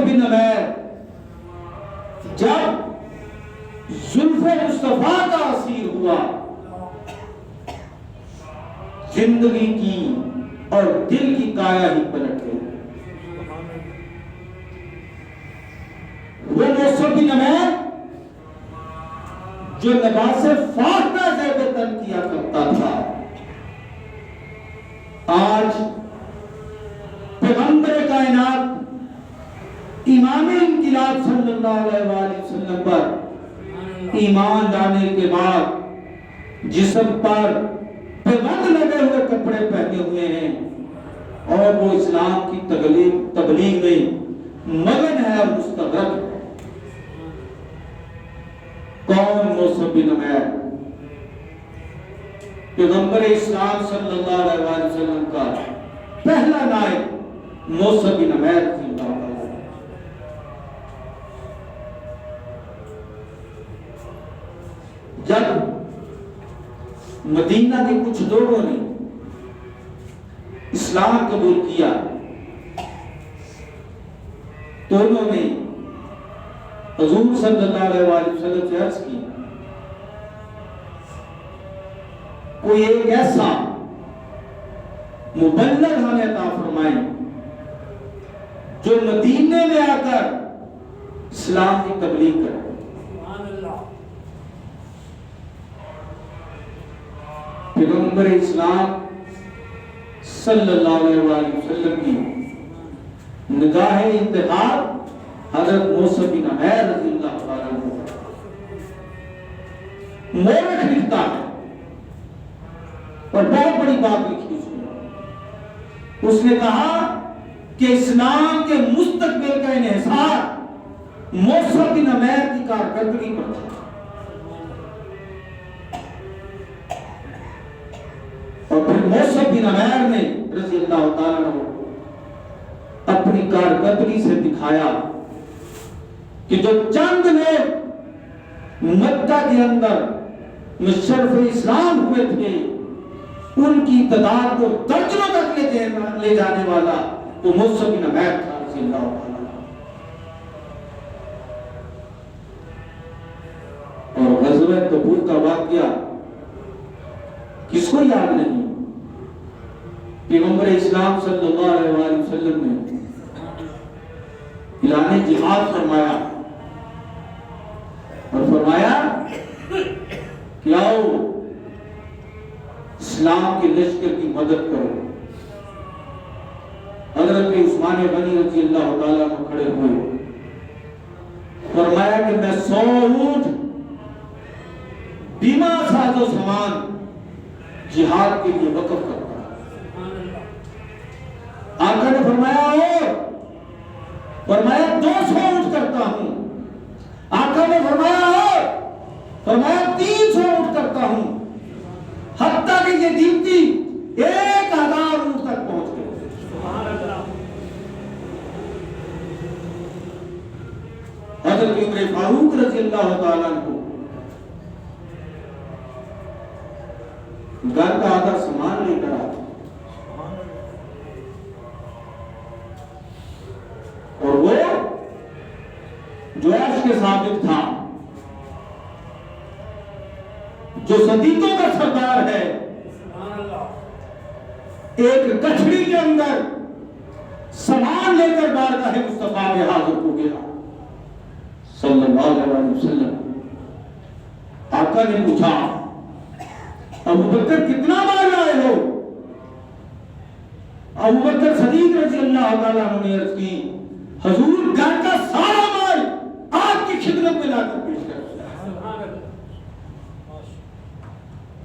بن عمیر جب زلف مصطفیٰ کا اسیر ہوا، زندگی کی اور دل کی کایا ہی پلٹ گئی۔ وہ موصب بن عمیر جو لباس فاخرہ زیب تن کیا کرتا تھا، آج پیغمبر کائنات امام انقلاب صلی اللہ علیہ وآلہ وسلم پر ایمان لانے کے بعد جسم پر پیوند لگے ہوئے کپڑے پہنے ہوئے ہیں اور وہ اسلام کی تبلیغ میں مگن ہے اور مستغرق ہے۔ کون موصب بن عمیر؟ پیغمبر اسلام صلی اللہ علیہ وآلہ وسلم کا پہلا نائب موصب بن عمیر رضی اللہ عنہ۔ جب مدینہ کے کچھ لوگوں نے اسلام قبول کیا تو انہوں نے حضور صلی اللہ علیہ وآلہ وسلم سے عرض کی، کوئی ایک ایسا مبلغ ہمیں عطا فرمائیں جو مدینے میں آ کر اسلام کی تبلیغ کرے۔ پیغمبر اسلام صلی اللہ علیہ وآلہ وسلم کی نگاہ انتخاب حضرت موصب بن عمیر رضی اللہ عنہ مورخ لکھتا ہے اور بہت بڑی بات لکھی اس نے کہا کہ اسلام کے مستقبل کا انحصار موصب بن عمیر کی کارکردگی پر تھا، اور پھر موصب بن عمیر نے رضی اللہ تعالیٰ عنہ اپنی کارکردگی سے دکھایا کہ جو چند لوگ مکہ کے اندر مشرف اسلام ہوئے تھے ان کی تعداد کو درجنوں تک لے جانے والا وہ موصب بن عمیر تھا رضی اللہ عنہ۔ اور غزوہ تبوک کا واقعہ کس کو یاد نہیں؟ پیغمبر اسلام صلی اللہ علیہ وآلہ وسلم نے اعلان جہاد فرمایا اور فرمایا کہ آؤ اسلام کے لشکر کی مدد کرو۔ حضرت عثمان غنی رضی اللہ تعالیٰ عنہ کھڑے ہوئے، فرمایا کہ میں 100 اونٹ بیمہ ساز و سامان جہاد کے لیے وقف کرتا ہوں۔ آقا نے فرمایا 200 اونٹ کرتا ہوں۔ آقا نے فرمایا 300 اونٹ کرتا ہوں، حتیٰ کہ یہ گنتی 1000 اونٹ تک پہنچ گئی۔ حضرت عمر فاروق رضی اللہ تعالیٰ عنہ گھر کا آدھا سامان لے کر آتے اور وہ جو عیش کے ثابت تھا، جو صدیقوں کا سردار ہے، ایک کچھڑی کے اندر سامان لے کر بارگاہ مصطفیٰ میں حاضر ہو گیا صلی اللہ علیہ وسلم۔ آقا نے پوچھا ابو بکر کتنا مال لائے ہو؟ ابو بکر صدیق رضی اللہ تعالیٰ عنہ نے عرض کی، حضور گھر کا سارا مال آپ کی خدمت میں لا کر پیش کر۔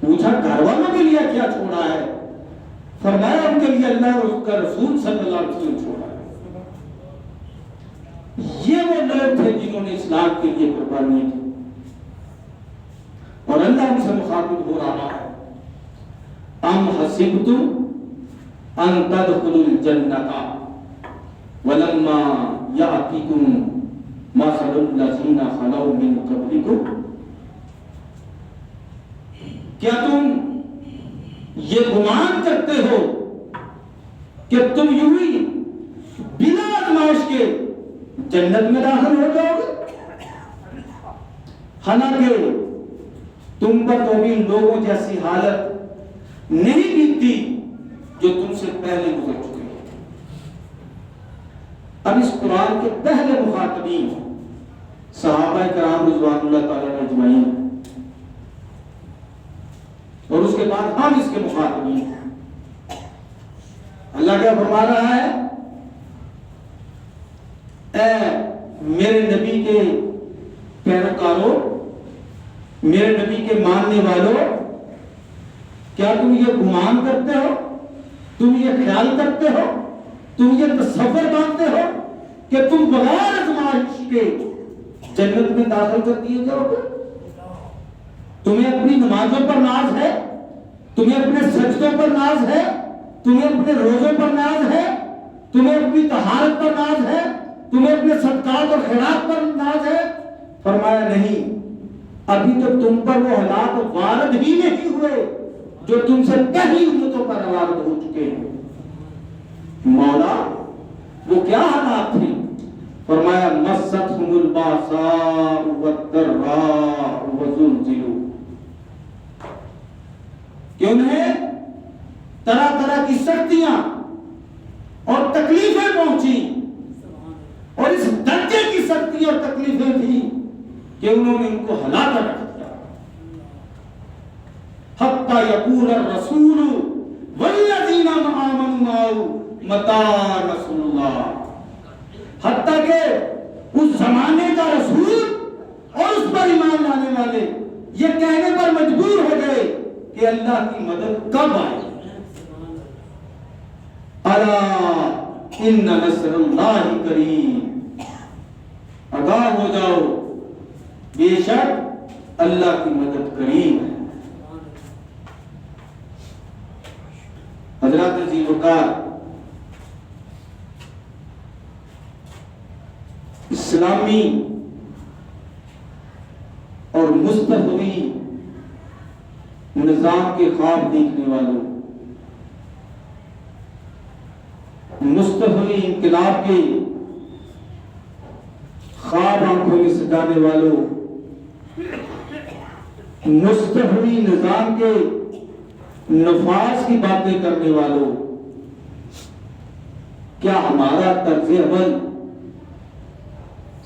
پوچھا گھر والوں کے لیے کیا چھوڑا ہے؟ فرمایا ان کے لیے اللہ اور اس کا رسول صلی اللہ علیہ وسلم چھوڑا ہے۔ یہ وہ لوگ تھے جنہوں نے اسلام کے لیے قربانی کی، اور اللہ ان سے مخاطب ہو رہا ہے، ام حسبتم ان تدخلوا الجنة ولما يأتكم مثل الذين خلوا من قبلكم، کیا تم یہ گمان کرتے ہو کہ تم یوں ہی بنا آزمائش کے جنت میں داخل ہو جاؤ گے؟ حالانکہ تم پر تو بھی لوگوں جیسی حالت نہیں بیتی جو تم سے پہلے گزر چکے ہیں۔ اب اس قرآن کے پہلے مخاطبین صحابہ کرام رضوان اللہ تعالیٰ اجمعین، اور اس کے بعد ہم اس کے مخاطبین ہیں۔ اللہ کیا فرما رہا ہے؟ اے میرے نبی کے پیروکاروں، میرے نبی کے ماننے والوں، کیا تم یہ گمان کرتے ہو، تم یہ خیال کرتے ہو، تم یہ تصور مانتے ہو کہ تم بغیر آزمائش کے جنت میں داخل کر دیے جاؤ گے؟ تمہیں اپنی نمازوں پر ناز ہے، تمہیں اپنے سجدوں پر ناز ہے، تمہیں اپنے روزوں پر ناز ہے، تمہیں اپنی طہارت پر ناز ہے، تمہیں اپنے صدقات اور خیرات پر ناز ہے؟ فرمایا نہیں، ابھی تو تم پر وہ حالات وارد ہی نہیں ہوئے جو تم سے پہلی امتوں پر وارد ہو چکے ہیں۔ مولا وہ کیا حالات تھے؟ فرمایا مستهم الباساء والضراء وزلزلوا، کہ انہیں طرح طرح کی سختیاں اور تکلیفیں پہنچی، اور اس درجے کی سختی اور تکلیفیں تھی کہ انہوں نے ان کو ہلا کر رکھ دیا۔ حتی یقول الرسول والذین آمنوا معه متی نصر اللہ، حتیٰ کہ اس زمانے کا رسول اور اس پر ایمان لانے والے یہ کہنے پر مجبور ہو گئے کہ اللہ کی مدد کب آئے۔ الا ان نصر اللہ قریب، آگاہ ہو جاؤ بے شک اللہ کی مدد قریب ہے۔ حضرات ذی الوقار، اسلامی اور مستحوی نظام کے خواب دیکھنے والوں، مستحوی انقلاب کے خواب آنکھوں میں سجانے والوں، مستحوی نظام کے نفاذ کی باتیں کرنے والوں، کیا ہمارا طرز عمل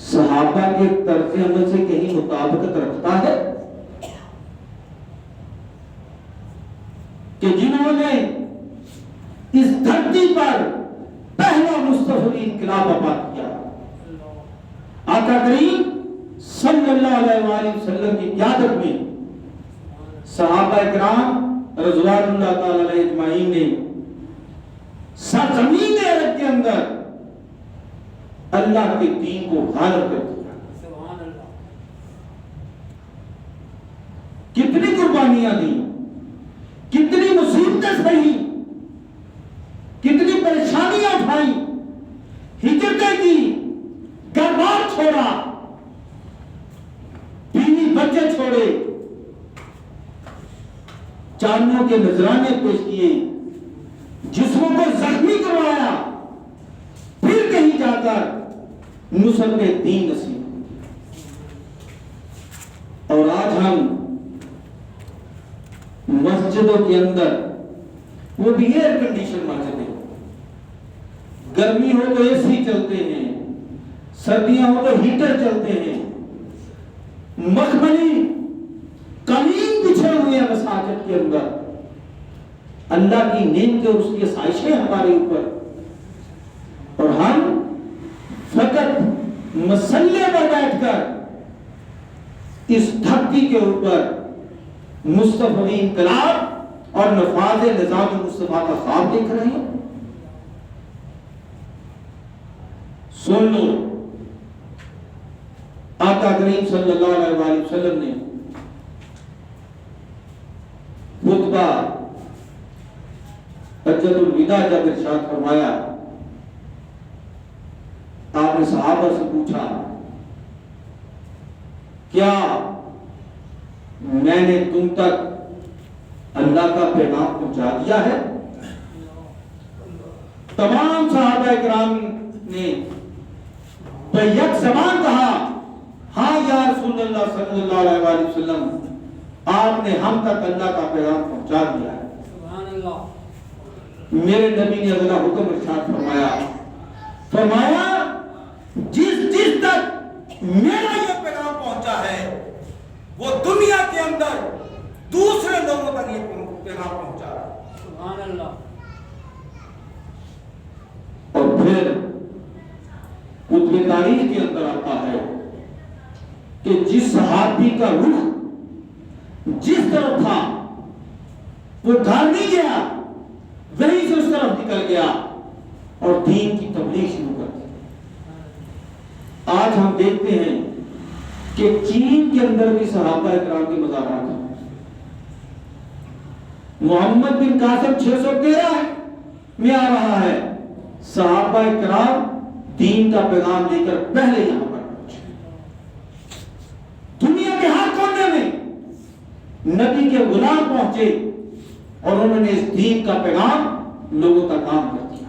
صحابہ کے طرز عمل سے کہیں مطابقت رکھتا ہے کہ جنہوں نے اس دھرتی پر پہلا مستحوی انقلاب برپا کیا؟ آقا کریم صلی اللہ علیہ وآلہ وسلم کی قیادت میں صحابہ کرام رضوان اللہ تعالی علیہ اجمعین نے سرزمین عرب کے اندر اللہ کے دین کو غالب کر دیا۔ کتنی قربانیاں دی، کتنی مصیبتیں سہی، کتنی پریشانیاں اٹھائیں، ہجرتیں کی، گھر بار چھوڑا، بیوی بچے چھوڑے، جانوں کے نذرانے پیش کیے، جسموں کو زخمی کروایا، پھر کہیں جا کر نصرت دین نصیب۔ اور آج ہم مسجدوں کے اندر، وہ بھی ایئر کنڈیشن مسجدیں، گرمی ہو تو اے سی چلتے ہیں، سردیاں ہو تو ہیٹر چلتے ہیں، مخملی قالین بچھے ہوئے ہیں مساجد کے اندر، اللہ کی نعمتیں اور اس کی آسائشیں ہمارے اوپر، اور ہم فقط مسلے پر بیٹھ کر اس دھرتی کے اوپر مستحوی انقلاب اور نفاذ نظام مصطفیٰ کا خواب دیکھ رہے ہیں۔ سن لو، آقا کریم صلی اللہ علیہ وآلہ وسلم نے خطبہ حجۃ الوداع جب ارشاد فرمایا، آپ نے صحابہ سے پوچھا، کیا میں نے تم تک اللہ کا پیغام پہنچا دیا ہے؟ تمام صحابہ کرام نے بیان زبان کہا ہاں یا رسول اللہ صلی اللہ علیہ وآلہ وسلم آپ نے ہم تک اللہ کا پیغام پہنچا دیا ہے۔ سبحان اللہ۔ میرے نبی نے اگلا حکم ارشاد فرمایا جس تک میرا یہ پیغام پہنچا ہے وہ دنیا کے اندر دوسرے لوگوں تک یہ پیغام پہنچا رہا ہے۔ سبحان اللہ۔ اور پھر کتب تاریخ کے اندر آتا ہے کہ جس صحابی کا رخ جس طرف تھا وہ گھر نہیں گیا، وہیں سے اس طرف نکل گیا اور دین کی تبلیغ شروع کر دی۔ آج ہم دیکھتے ہیں کہ چین کے اندر بھی صحابہ اکرام کے مزارات ہیں۔ محمد بن قاسم 613 میں آ رہا ہے، صحابہ اکرام دین کا پیغام لے کر پہلے یہاں پر پہنچے۔ دنیا کے ہر کونے میں نبی کے غلام پہنچے اور انہوں نے اس دین کا پیغام لوگوں کا کام کر دیا۔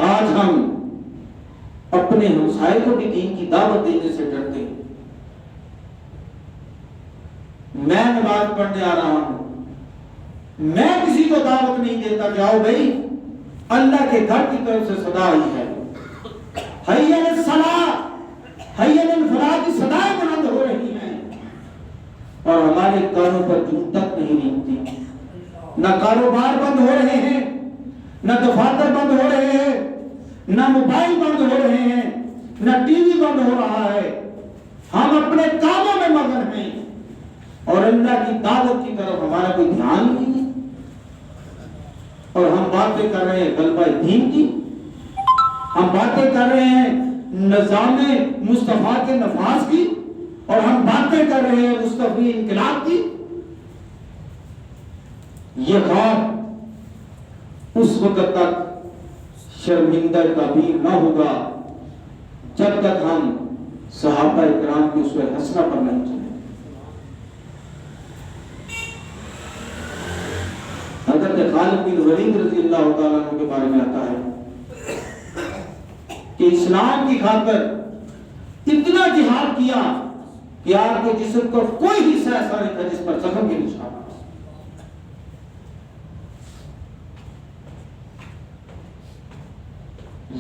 آج ہم اپنے ہمسائے کو بھی دین کی دعوت دینے سے ڈرتے ہیں۔ میں نماز پڑھنے آ رہا ہوں، میں کسی کو دعوت نہیں دیتا کہ آؤ بھائی اللہ کے گھر کی طرف سے صدا آئی ہے، حی علی الصلاۃ، حی علی الفلاح کی صدائیں بلند ہو رہی ہیں اور ہمارے کانوں پر جوں تک نہیں ریگتی۔ نہ کاروبار بند ہو رہے ہیں، نہ دفاتر بند ہو رہے ہیں، نہ موبائل بند ہو رہے ہیں، نہ ٹی وی بند ہو رہا ہے۔ ہم اپنے کاموں میں مگن ہیں اور اللہ کی دعوت کی طرف ہمارا کوئی دھیان نہیں ہے، اور ہم باتیں کر رہے ہیں غلبہ دین کی، ہم باتیں کر رہے ہیں نظام مصطفیٰ کے نفاذ کی، اور ہم باتیں کر رہے ہیں مصطفی انقلاب کی۔ یہ خواب اس وقت تک شرمندہ تعبیر نہ ہوگا جب تک ہم صحابہ اکرام کی اسوہ حسنہ پر نہیں چلیں۔ حضرت خالد بن ولید رضی اللہ تعالیٰ عنہ کے بارے میں آتا ہے کہ اسلام کی خاطر اتنا جہاد کیا کہ آپ کے جسم کو کوئی حصہ ایسا نہیں تھا جس پر زخم کے نشان۔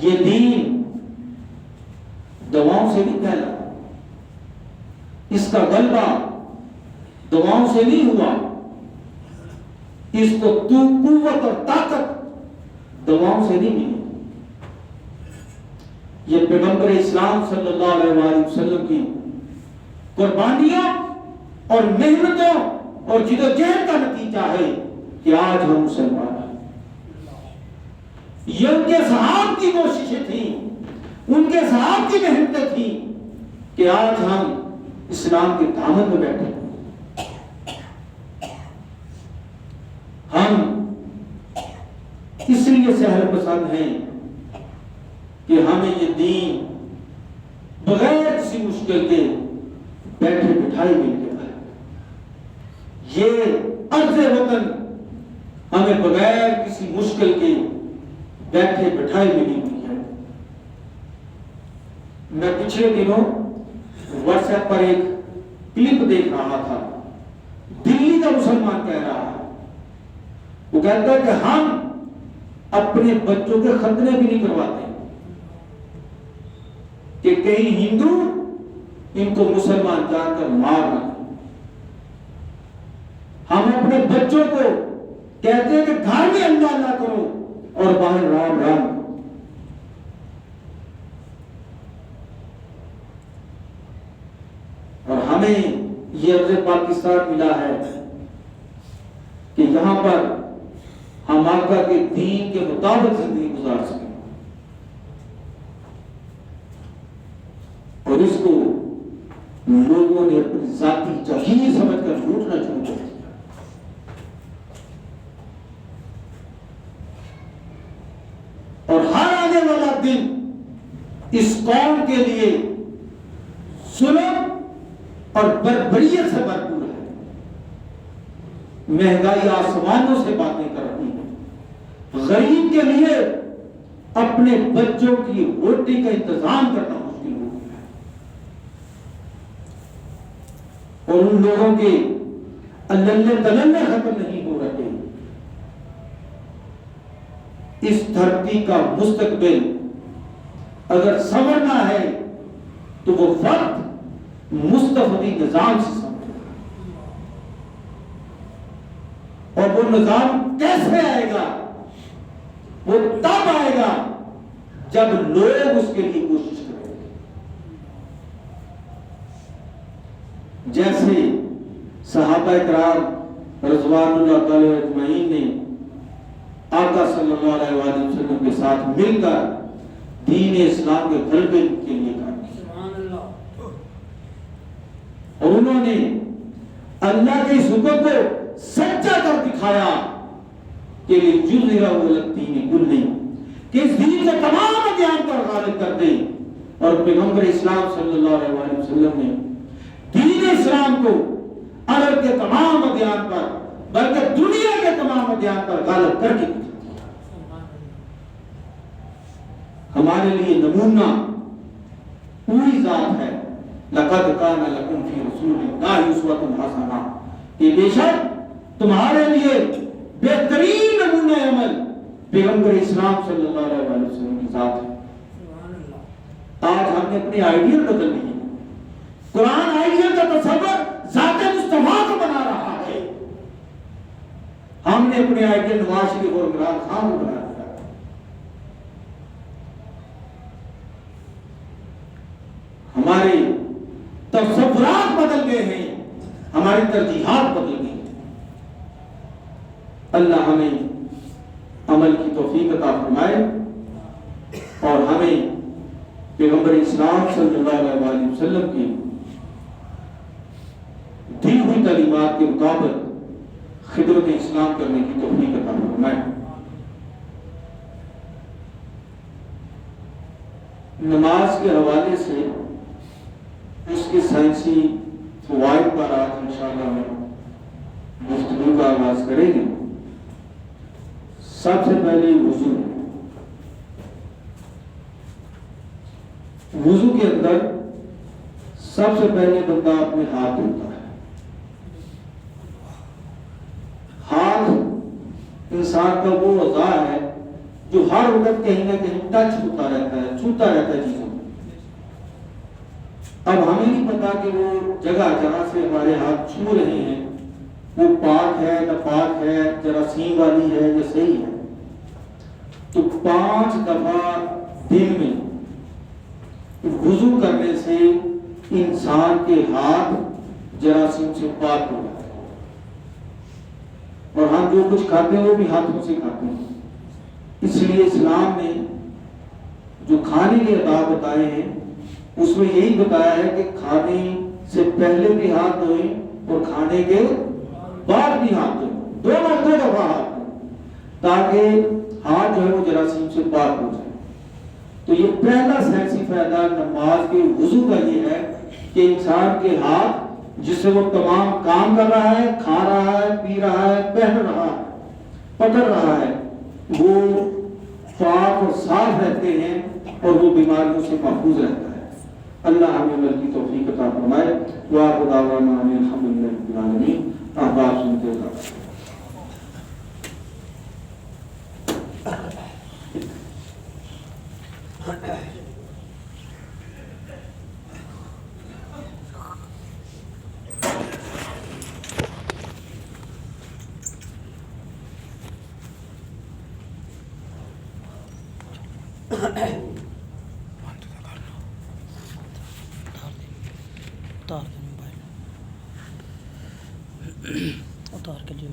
یہ دین دواؤں سے نہیں پھیلا، اس کا غلبہ دواؤں سے نہیں ہوا، اس کو قوت اور طاقت دواؤں سے نہیں ملی۔ یہ پیغمبر اسلام صلی اللہ علیہ وآلہ وسلم کی قربانیوں اور محنتوں اور جدوجہد کا نتیجہ ہے کہ آج ہم مسلمان ہیں۔ یہ ان کے صحابہ کی کوششیں تھیں، ان کے صحابہ کی محنتیں تھیں کہ آج ہم اسلام کے دامن میں بیٹھے ہیں۔ ہم اس لیے سہل پسند ہیں کہ ہمیں یہ دین بغیر کسی مشکل کے بیٹھے بٹھائے مل گیا ہے۔ یہ عرض وطن ہمیں بغیر کسی مشکل کے بیٹھے بٹھائے ملی ہوئی ہے۔ میں پچھلے دنوں واٹس ایپ پر ایک کلپ دیکھ رہا تھا، دلی کا مسلمان کہہ رہا ہے، وہ کہتا ہے کہ ہم اپنے بچوں کے ختنے بھی نہیں کرواتے کہ کہیں ہندو ان کو مسلمان جان کر مار نہ دیں۔ ہم اپنے بچوں کو کہتے ہیں کہ گھر میں اللہ اللہ کرو اور باہر رام رام کرو۔ اور ہمیں یہ عرض پاکستان ملا ہے کہ یہاں پر ہم آقا کے دین کے مطابق زندگی گزار سکیں، اور اس کو لوگوں نے اپنی ذاتی جہیر سمجھ کر لوٹنا شروع کر دیا۔ اور ہر آنے والا دن اس قوم کے لیے ظلم اور بربریت سے بھرپور ہے۔ مہنگائی آسمانوں سے باتیں کر رہی ہے، غریب کے لیے اپنے بچوں کی روٹی کا انتظام کرنا مشکل ہو گیا ہے، اور ان لوگوں کے اللہ تللے ختم نہیں ہو رہے۔ اس دھرتی کا مستقبل اگر سنورنا ہے تو وہ وقت مستفیض نظام سے سنورے، اور وہ نظام کیسے آئے گا؟ وہ تب آئے گا جب لوگ اس کے لیے کوشش کریں گے۔ جیسے صحابہ کرام رضوان اللہ تعالی اجمعین نے آقا صلی اللہ علیہ وآلہ وسلم کے ساتھ مل کر دین اسلام کے غلبے کے لیے کام کیا، اور انہوں نے اللہ کے اس حکم کو سچا کر دکھایا کہ لِيُظْهِرَهُ عَلَى الدِّينِ كُلِّهِ، کہ اس دین سے تمام ادیان پر غالب کر دیں۔ اور پیغمبر اسلام صلی اللہ علیہ وآلہ وسلم نے دین اسلام کو عرب کے تمام ادیان پر بلکہ دنیا کے تمام ادیان پر غالب کر کے دکھایا۔ ہمارے لیے نمونہ پوری ذات ہے، لَقَدْ كَانَ لَكُمْ فِي رَسُولِ اللَّهِ أُسْوَةٌ حَسَنَةٌ، کہ بے شک تمہارے لیے بہترین نمونہ عمل پیغمبر اسلام صلی اللہ علیہ وسلم کی ذات ہے۔ آج ہم نے اپنی آئیڈیل بدل لی ہے، قرآن آئیڈیل کا تصور ذات مصطفیٰ کو بنا رہا ہے، ہم نے اپنے آئیڈیل نواز شریف اور عمران خان کو بنا دیا۔ ہمارے تصورات بدل گئے ہیں، ہماری ترجیحات بدل گئی ہیں۔ اللہ ہمیں عمل کی توفیق عطا فرمائے، اور ہمیں پیغمبر اسلام صلی اللہ علیہ وآلہ وسلم کی دی ہوئی تعلیمات کے مطابق خدمت اسلام کرنے کی توفیق عطا فرمائے۔ نماز کے حوالے سے اس کے سائنسی فوائد پر آج انشاءاللہ ہم گفتگو کا آغاز کریں گے۔ سب سے پہلے وضو ہے۔ وضو کے اندر سب سے پہلے بندہ اپنے ہاتھ دھوتا ہے۔ ہاتھ انسان کا وہ اعضاء ہے جو ہر وقت کہیں نہ کہیں ٹچ ہوتا رہتا ہے، چھوتا رہتا ہے چیزوں کو۔ اب ہمیں نہیں پتا کہ وہ جگہ جہاں سے ہمارے ہاتھ چھو رہے ہیں وہ پاک ہے نہ پاک ہے، جراثیم والی ہے یا صحیح ہے۔ تو 5 دفعہ دن میں وضو کرنے سے انسان کے ہاتھ جراثیم سے پاک ہو جاتے ہیں، اور ہم جو کچھ کھاتے ہیں وہ بھی ہاتھوں سے کھاتے ہیں۔ اس لیے اسلام نے جو کھانے کے آداب بتائے ہیں اس میں یہی بتایا ہے کہ کھانے سے پہلے بھی ہاتھ دھوئیں اور کھانے کے بعد بھی ہاتھ دھوئیں، 2 دفعہ ہاتھ دھوئیں، تاکہ ہاتھ جو ہے وہ جراثیم سے پاک ہو جائے۔ تو یہ پہلا سائنسی فائدہ نماز کے وضو کا یہ ہے کہ انسان کے ہاتھ جس سے وہ تمام کام کر رہا ہے، کھا رہا ہے، پی رہا ہے، پہن رہا ہے، پکڑ رہا ہے، وہ پاک اور صاف رہتے ہیں اور وہ بیماریوں سے محفوظ رہتا ہے۔ اللہ ہمیں عمل کی توفیق عطا فرمائے۔ وآخر دعوانا ان الحمدللہ رب العالمین۔ احباب سنتے جائیں۔ اتار کے لیے